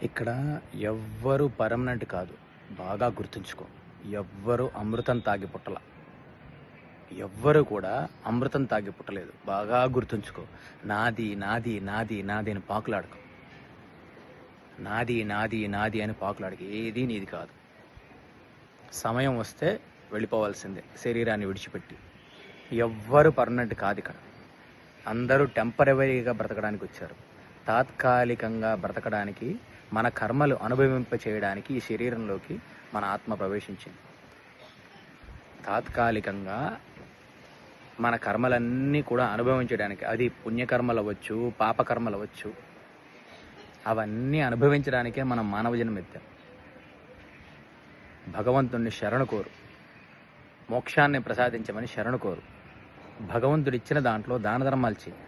ఇక్కడ ఎవ్వరు పర్మనెంట్ కాదు. బాగా గుర్తుంచుకో. ఎవ్వరు అమృతం తాగి పుట్టల. ఎవ్వరు కూడా అమృతం తాగి పుట్టలేదు. బాగా గుర్తుంచుకో. నాది నాది నాది నాది అని పాకులాడుకో. నాది నాది నాది అని పాకులాడికి ఏది నీది కాదు. సమయం వస్తే వెళ్ళిపోవాల్సిందే శరీరాన్ని విడిచిపెట్టి. ఎవ్వరు పర్మనెంట్ కాదు ఇక్కడ. అందరూ టెంపరవరీగా బ్రతకడానికి వచ్చారు. తాత్కాలికంగా బ్రతకడానికి, మన కర్మలు అనుభవింప చేయడానికి ఈ శరీరంలోకి మన ఆత్మ ప్రవేశించింది. తాత్కాలికంగా మన కర్మలన్నీ కూడా అనుభవించడానికి, అది పుణ్యకర్మలు అవ్వచ్చు, పాపకర్మలు అవ్వచ్చు, అవన్నీ అనుభవించడానికే మనం మానవ జన్మ ఎత్తాం. భగవంతుణ్ణి శరణు కోరు. మోక్షాన్ని ప్రసాదించమని శరణు కోరు. భగవంతుడిచ్చిన దాంట్లో దాన ధర్మాలు చేయి.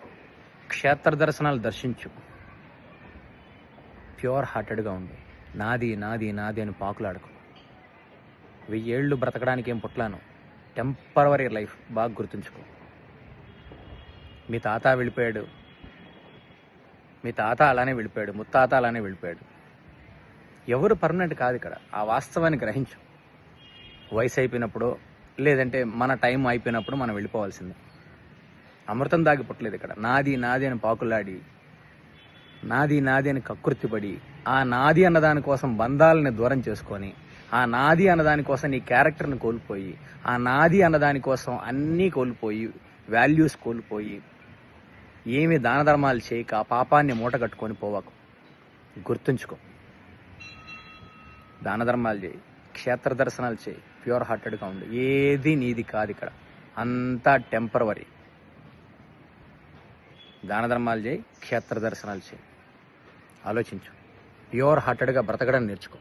క్షేత్ర దర్శనాలు దర్శించు. ప్యూర్ హార్టెడ్గా ఉండు. నాది నాది నాది అని పాకులాడుకో. 1000 ఏళ్ళు బ్రతకడానికి ఏం పుట్లాను. Temporary life. బాగా గుర్తుంచుకో. మీ తాత వెళ్ళిపోయాడు, మీ తాత అలానే వెళ్ళిపోయాడు, ముత్తాత అలానే వెళ్ళిపోయాడు. ఎవరు పర్మనెంట్ కాదు ఇక్కడ. ఆ వాస్తవాన్ని గ్రహించు. వయసు అయిపోయినప్పుడు, లేదంటే మన టైం అయిపోయినప్పుడు మనం వెళ్ళిపోవాల్సిందే. అమృతం దాగి పుట్టలేదు ఇక్కడ. నాది నాది అని పాకులాడి, నాది నాది అని కక్కుర్తిపడి, ఆ నాది అన్నదాని కోసం బంధాలని దూరం చేసుకొని, ఆ నాది అన్నదాని కోసం నీ క్యారెక్టర్ని కోల్పోయి, ఆ నాది అన్నదాని కోసం అన్నీ కోల్పోయి, వాల్యూస్ కోల్పోయి, ఏమి దాన ధర్మాలు చేయక ఆ పాపాన్ని మూట కట్టుకొని పోవకు. గుర్తుంచుకో. దాన ధర్మాలు చేయి, క్షేత్ర దర్శనాలు చేయి, ప్యూర్ హార్టెడ్గా ఉండు. ఏది నీది కాదు ఇక్కడ. అంతా టెంపరవరీ. దాన ధర్మాలు చేయి, క్షేత్ర దర్శనాలు చేయి. ఆలోచించు. ప్యూర్ హార్టెడ్గా బ్రతకడం నేర్చుకో.